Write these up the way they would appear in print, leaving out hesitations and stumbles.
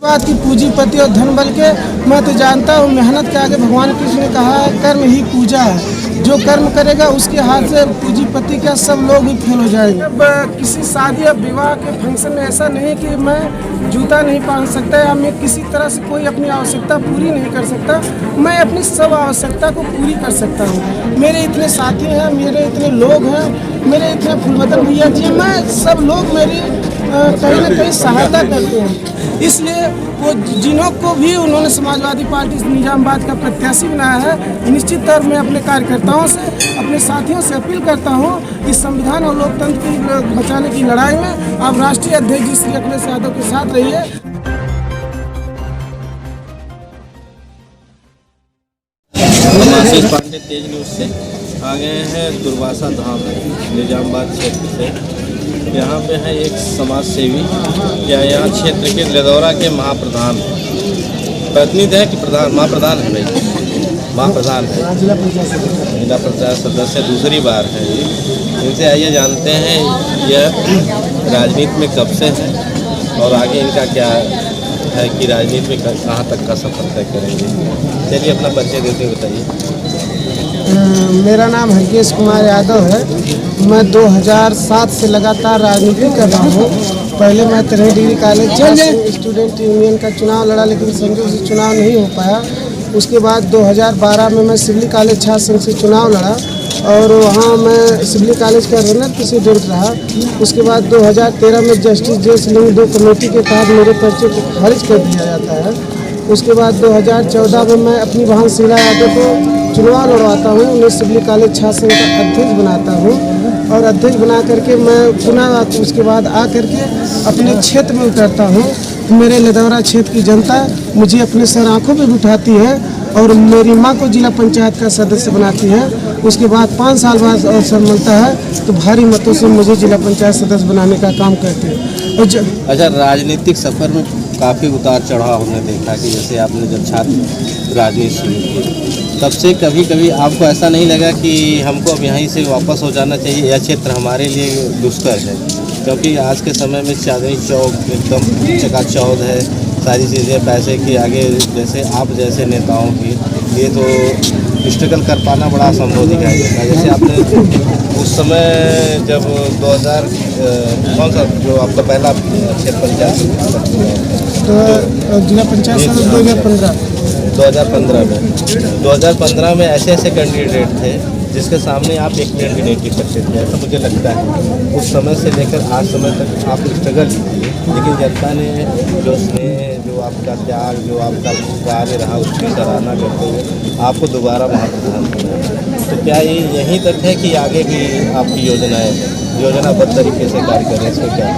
बात की पूंजीपति और धन बल के मैं तो जानता हूँ, मेहनत के आगे भगवान कृष्ण ने कहा है कर्म ही पूजा है। जो कर्म करेगा उसके हाथ से पूंजीपति का सब लोग ही फेल हो जाएंगे। अब किसी शादी या विवाह के फंक्शन में ऐसा नहीं कि मैं जूता नहीं पहन सकता या मैं किसी तरह से कोई अपनी आवश्यकता पूरी नहीं कर सकता। मैं अपनी सब आवश्यकता को पूरी कर सकता हूँ। मेरे इतने साथी हैं, मेरे इतने लोग हैं, मेरे इतने फुलवतन भैया जी, मैं सब लोग मेरी कहीं न कहीं सहायता करते हैं। इसलिए वो जिन्हों को भी उन्होंने समाजवादी पार्टी निजामाबाद का प्रत्याशी बनाया है, निश्चित तौर में अपने कार्यकर्ताओं से, अपने साथियों से अपील करता हूं कि संविधान और लोकतंत्र की बचाने की लड़ाई में आप राष्ट्रीय अध्यक्ष जी श्री अखिलेश यादव के साथ रहिए। आशीष पांडे तेज न्यूज से आ गए हैं दुर्वासा धाम निजामाबाद क्षेत्र से। यहाँ पे है एक समाज सेवी, क्या यहाँ क्षेत्र के लदौरा के महाप्रधान प्रतिनिधि है कि प्रधान महाप्रधान है भाई, महाप्रधान है, जिला पंचायत सदस्य दूसरी बार है। इनसे आइए जानते हैं यह राजनीति में कब से है और आगे इनका क्या है कि राजनीति में कहाँ तक का सफर तय करेंगे। चलिए अपना परिचय देते हुए बताइए। मेरा नाम हरकेश कुमार यादव है। मैं 2007 से लगातार राजनीति कर रहा हूँ। पहले मैं 13 डिग्री कॉलेज स्टूडेंट यूनियन का चुनाव लड़ा, लेकिन संजोग से चुनाव नहीं हो पाया। उसके बाद 2012 में मैं सिविल कॉलेज छात्र संघ से चुनाव लड़ा और वहाँ मैं सिविल कॉलेज का रनर प्रेसिडेंट रहा। उसके बाद 2013 में जस्टिस जेस लिंग 2 कमेटी के तहत मेरे पर्चे को खारिज कर दिया जाता है। उसके बाद 2014 में मैं अपनी बहन शीला यादव को चुनाव लड़वाता हूँ, उन्हें सिविल कॉलेज छात्र संघ का अध्यक्ष बनाता हूँ और अध्यक्ष बना करके मैं पुनः उसके बाद आ करके अपने क्षेत्र में उतरता हूँ। मेरे लदौरा क्षेत्र की जनता मुझे अपने सर आँखों पे बिठाती है और मेरी माँ को जिला पंचायत का सदस्य बनाती है। उसके बाद 5 साल बाद अवसर मिलता है तो भारी मतों से मुझे जिला पंचायत सदस्य बनाने का काम करते हैं। अच्छा, राजनीतिक सफर में काफ़ी उतार चढ़ाव हमने देखा कि जैसे आपने जब छात्र राजनीति शुरू की तब से कभी कभी आपको ऐसा नहीं लगा कि हमको अब यहीं से वापस हो जाना चाहिए, यह क्षेत्र हमारे लिए दुष्कर है? क्योंकि आज के समय में चांदनी चौक एकदम चकाचौंध है, सारी चीज़ें पैसे की आगे, जैसे आप जैसे नेताओं की ये तो स्ट्रगल कर पाना बड़ा असंभव दिखाई देता है। जैसे आपने उस समय जब 2000 कौन सा जो आपका पहला क्षेत्र पंचायत जिला पंचायत 2015 में ऐसे कैंडिडेट थे जिसके सामने आप एक कैंडिडेट ही करते थे, ऐसा मुझे लगता है। उस समय से लेकर आज समय तक आप स्ट्रगल किए, लेकिन जनता ने जो स्नेह, जो आपका त्याग, जो आपका कार्य रहा उसकी सराहना करते हुए आपको दोबारा महाप्रधान बनाया। तो क्या ये यहीं तक है कि आगे भी आपकी योजनाएँ योजनाबद्ध तरीके से कार्य करें, इसमें क्या है?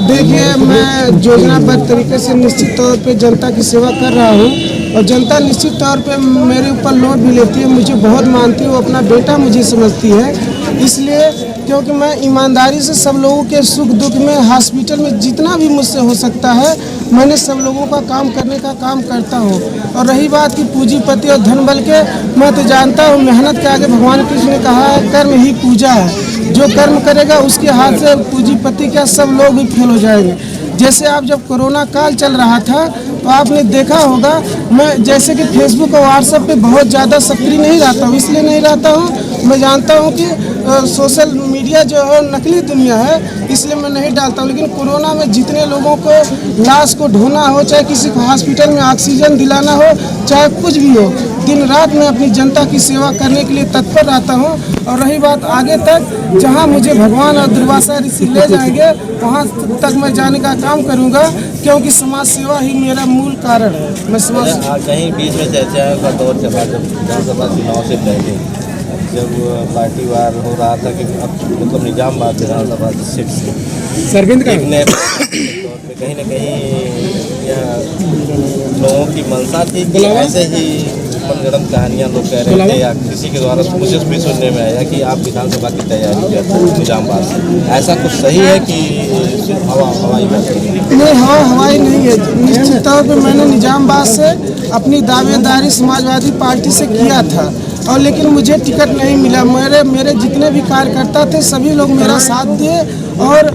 देखिए, मैं योजनाबद्ध तरीके से निश्चित तौर पे जनता की सेवा कर रहा हूँ और जनता निश्चित तौर पे मेरे ऊपर लोड भी लेती है, मुझे बहुत मानती है, वो अपना बेटा मुझे समझती है। इसलिए क्योंकि मैं ईमानदारी से सब लोगों के सुख दुख में, हॉस्पिटल में जितना भी मुझसे हो सकता है मैंने सब लोगों का काम करने का काम करता हूँ। और रही बात की पूंजीपति और धन बल के, मैं तो जानता हूँ, मेहनत के आगे भगवान कृष्ण ने कहा है कर्म ही पूजा है। जो कर्म करेगा उसके हाथ से पूंजीपति का सब लोग भी फेल हो जाएंगे। जैसे आप जब कोरोना काल चल रहा था तो आपने देखा होगा, मैं जैसे कि फेसबुक और व्हाट्सएप पे बहुत ज़्यादा सक्रिय नहीं रहता हूँ। इसलिए नहीं रहता हूँ, मैं जानता हूँ कि सोशल मीडिया जो है नकली दुनिया है, इसलिए मैं नहीं डालता हूँ। लेकिन कोरोना में जितने लोगों को लाश को ढोना हो, चाहे किसी को हॉस्पिटल में ऑक्सीजन दिलाना हो, चाहे कुछ भी हो, दिन रात मैं अपनी जनता की सेवा करने के लिए तत्पर रहता हूँ। और रही बात आगे तक, जहाँ मुझे भगवान और दुर्वासा ऋषि ले जाएंगे वहाँ तक मैं जाने का काम करूँगा, क्योंकि समाज सेवा ही मेरा मूल कारण है। मैं समाज कहीं बीच में चर्चा का दौर चला जब विधानसभा चुनाव से पहले, जब पार्टीवार हो रहा था कि अब मतलब निजामाबाद विधानसभा सीट से सरविंद का कहीं ना कहीं लोगों की मंशा थी कि ऐसे ही मनगढ़ंत कहानियाँ लोग कह रहे थे या किसी के द्वारा मुझे भी सुनने में आया कि आप विधानसभा की तैयारी करते हैं निजामाबाद से, ऐसा कुछ सही है कि हवाई नहीं? हवाई नहीं है। निश्चित तौर पर मैंने निजामाबाद से अपनी दावेदारी समाजवादी पार्टी से किया था और लेकिन मुझे टिकट नहीं मिला। मेरे जितने भी कार्यकर्ता थे सभी लोग मेरा साथ दिए और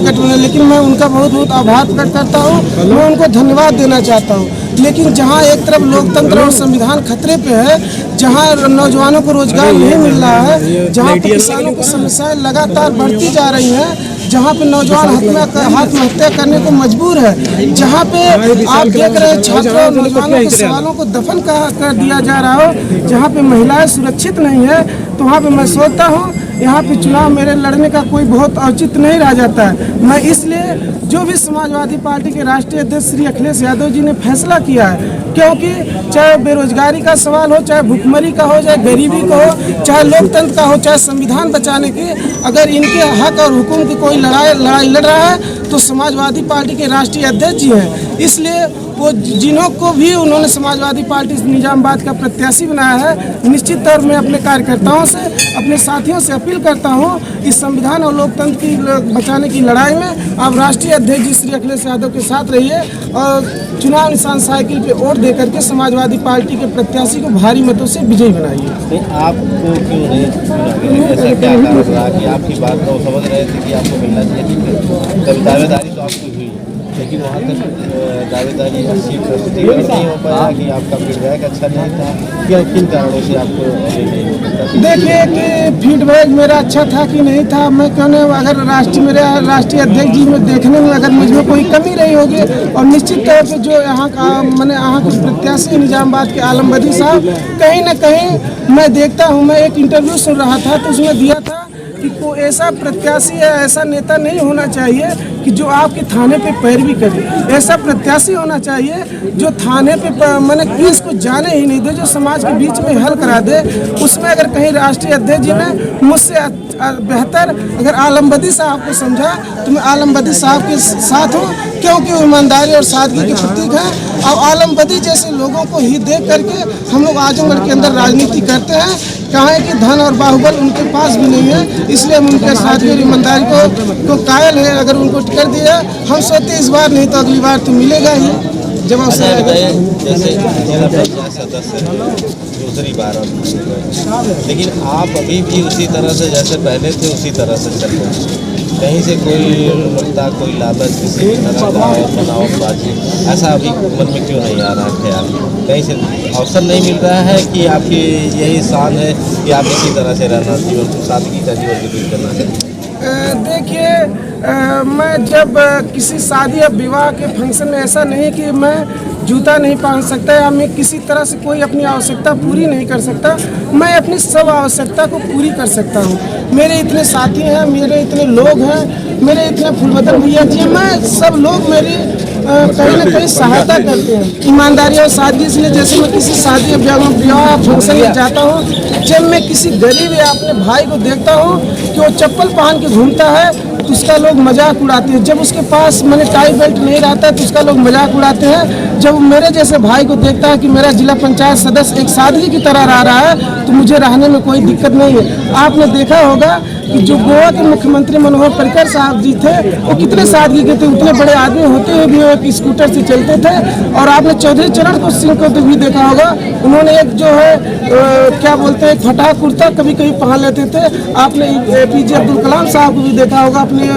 टिकट मिला, लेकिन मैं उनका बहुत बहुत आभार प्रकट करता हूँ, मैं उनको धन्यवाद देना चाहता हूँ। लेकिन जहाँ एक तरफ लोकतंत्र और संविधान खतरे पे है, जहाँ नौजवानों को रोजगार नहीं मिल रहा है, जहाँ पे किसानों की समस्याएं लगातार बढ़ती जा रही हैं, जहाँ पे नौजवान आत्महत्या करने को मजबूर है, जहाँ पे आप देख रहे हैं छात्रों और नौजवानों के सवालों को दफन कर दिया जा रहा हो, जहाँ पे महिलाएं सुरक्षित नहीं है, तो वहाँ पे मैं सोचता हूँ यहाँ पे चुनाव मेरे लड़ने का कोई बहुत औचित्य नहीं रह जाता है। मैं इसलिए जो भी समाजवादी पार्टी के राष्ट्रीय अध्यक्ष श्री अखिलेश यादव जी ने फैसला किया है, क्योंकि चाहे बेरोजगारी का सवाल हो, चाहे भुखमरी का हो, चाहे गरीबी का हो, चाहे लोकतंत्र का हो, चाहे संविधान बचाने की, अगर इनके हक और हुकूम की कोई लड़ाई लड़ रहा है तो समाजवादी पार्टी के राष्ट्रीय अध्यक्ष जी हैं। इसलिए वो जिन्हों को भी उन्होंने समाजवादी पार्टी निजामाबाद का प्रत्याशी बनाया है, निश्चित तौर में अपने कार्यकर्ताओं से, अपने साथियों से अपील करता हूँ इस संविधान और लोकतंत्र की बचाने की लड़ाई में आप राष्ट्रीय अध्यक्ष जी श्री अखिलेश यादव के साथ रहिए और चुनाव निशान साइकिल पे वोट दे करके समाजवादी पार्टी के प्रत्याशी को भारी मतों से विजयी बनाइए। आपको क्यों नहीं ऐसा क्या कारण रहा कि आपकी बात को समझ रहे थे कि आपको मिलना चाहिए? कभी दावेदारी तो आपको हुई, लेकिन वहाँ तक दावेदारी 80% नहीं हो पाया कि आपका फीडबैक अच्छा नहीं था, क्या किन कारणों से आपको नहीं हो पाता? देखिए कि फीडबैक मेरा अच्छा था कि नहीं था, मैं कहने अगर मेरे राष्ट्रीय अध्यक्ष जी में देखने में अगर मुझमें कोई कमी रही होगी, और निश्चित तौर पे जो यहाँ का मैंने यहाँ के प्रत्याशी निजामाबाद के आलम बदी साहब, कहीं ना कहीं मैं देखता हूँ, मैं एक इंटरव्यू सुन रहा था तो उसमें दिया था कि कोई ऐसा प्रत्याशी या ऐसा नेता नहीं होना चाहिए कि जो आपके थाने पे पैरवी करे, ऐसा प्रत्याशी होना चाहिए जो थाने पे मैंने केस को जाने ही नहीं दे, जो समाज के बीच में हल करा दे। उसमें अगर कहीं राष्ट्रीय अध्यक्ष जी ने मुझसे बेहतर अगर आलम बदी साहब को समझा तो मैं आलम बदी साहब के साथ हूँ, क्योंकि वो ईमानदारी और सादगी के प्रतीक है। और आलम बदी जैसे लोगों को ही देख करके हम लोग आजमगढ़ के अंदर राजनीति करते हैं। कहाँ कि धन और बाहुबल उनके पास भी नहीं है, इसलिए हम उनके सादगी और ईमानदारी को कायल है। अगर उनको टिकट दिया, हम सोचते इस बार नहीं तो अगली बार तो मिलेगा ही जब अवसर आएगा। जैसे जिला पंचायत सदस्य दूसरी बार लेकिन आप अभी भी उसी तरह से जैसे पहले थे उसी तरह से चल रहे हैं, कहीं से कोई लगता कोई लालच किसी भी तरह का बनावटबाजी ऐसा अभी मन में क्यों नहीं आ रहा ख्याल? कहीं से अवसर नहीं मिल रहा है कि आपकी यही शान है कि आप इसी तरह से रहना, जीवन सादगी का जीवन व्यतीत करना चाहिए? देखिए मैं जब किसी शादी या विवाह के फंक्शन में ऐसा नहीं कि मैं जूता नहीं पहन सकता या मैं किसी तरह से कोई अपनी आवश्यकता पूरी नहीं कर सकता, मैं अपनी सब आवश्यकता को पूरी कर सकता हूँ। मेरे इतने साथी हैं, मेरे इतने लोग हैं, मेरे इतने फुलबदन भैया जी हैं, मैं सब लोग मेरी कहीं ना कहीं सहायता करते हैं ईमानदारी और सादगी। इसलिए जैसे मैं किसी शादी विवाह फंक्शन में जाता हूँ, जब मैं किसी गरीब या अपने भाई को देखता हूँ कि वो चप्पल पहन के घूमता है तो उसका लोग मजाक उड़ाते हैं। जब उसके पास मैंने टाई बेल्ट नहीं रहता है तो उसका लोग मजाक उड़ाते हैं। जब मेरे जैसे भाई को देखता है कि मेरा जिला पंचायत सदस्य एक सादगी की तरह रह रहा है तो मुझे रहने में कोई दिक्कत नहीं है। आपने देखा होगा कि जो गोवा के मुख्यमंत्री मनोहर पर्रिकर साहब जी थे वो कितने सादगी के थे, उतने बड़े आदमी होते हुए भी वो एक स्कूटर से चलते थे। और आपने चौधरी चरण सिंह को भी देखा होगा, उन्होंने एक जो है क्या बोलते हैं फटा कुर्ता कभी कभी पहन लेते थे। आपने APJ अब्दुल कलाम साहब को भी देखा होगा, अपने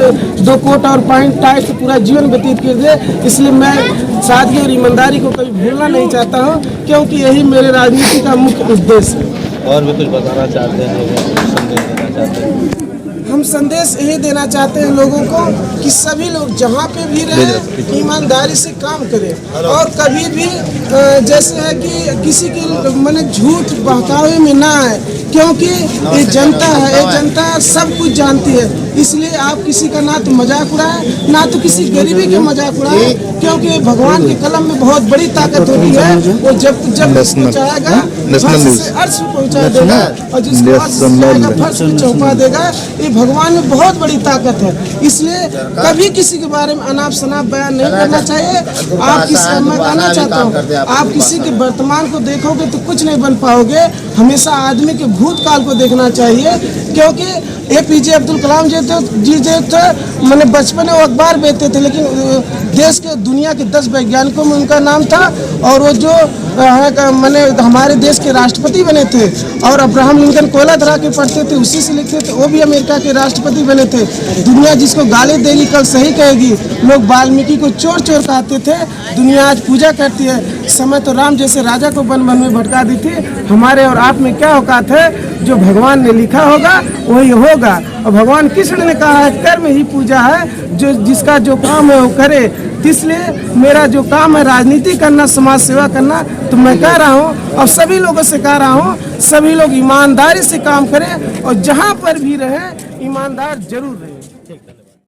2 कोट और पैंट टाई से पूरा जीवन व्यतीत कर दिए। इसलिए मैं सादगी और ईमानदारी को कभी भूलना नहीं चाहता हूँ, क्योंकि यही मेरे राजनीति का मुख्य उद्देश्य है। और भी कुछ बताना चाहते हैं लोगों को, संदेश देना चाहते हैं? हम संदेश यही देना चाहते हैं लोगों को कि सभी लोग जहाँ पे भी रहें ईमानदारी से काम करें और कभी भी जैसे है कि किसी के मैंने झूठ बहकावे में ना आए, क्योंकि ये जनता है, ये जनता सब कुछ जानती है। इसलिए आप किसी का ना तो मजाक उड़ाएं ना तो किसी गरीबी के मजाक उड़ाएं, क्योंकि भगवान के कलम में बहुत बड़ी ताकत होती है। वो जब चाहेगा अर्श में पहुँचा देगा और जिसको फर्श में चौंका देगा। ये भगवान में बहुत बड़ी ताकत है। इसलिए कभी किसी के बारे में अनाप शनाप बयान नहीं करना चाहिए। आप किसी मैं कहना चाहता हूँ, आप किसी के वर्तमान को देखोगे तो कुछ नहीं बन पाओगे, हमेशा आदमी के भूतकाल को देखना चाहिए, क्योंकि APJ अब्दुल कलाम जी थे मैंने बचपन में वो अखबार बेचते थे, लेकिन देश के दुनिया के 10 वैज्ञानिकों में उनका नाम था। और वो जो मैंने हमारे देश के राष्ट्रपति बने थे। और अब्राहम लिंकन कोयला धरा के पढ़ते थे, उसी से लिखते थे, वो भी अमेरिका के राष्ट्रपति बने थे। दुनिया जिसको गाली देगी कल सही कहेगी। लोग वाल्मीकि को चोर चोर कहते थे, दुनिया आज पूजा करती है। समय तो राम जैसे राजा को वन वन में भटका दी थी। हमारे और आप में क्या औकात है? जो भगवान ने लिखा होगा वही होगा। और भगवान कृष्ण ने कहा है कर्म ही पूजा है, जो जिसका जो काम है वो करे। इसलिए मेरा जो काम है राजनीति करना, समाज सेवा करना, तो मैं कह रहा हूँ और सभी लोगों से कह रहा हूँ, सभी लोग ईमानदारी से काम करें और जहाँ पर भी रहें ईमानदार जरूर रहें।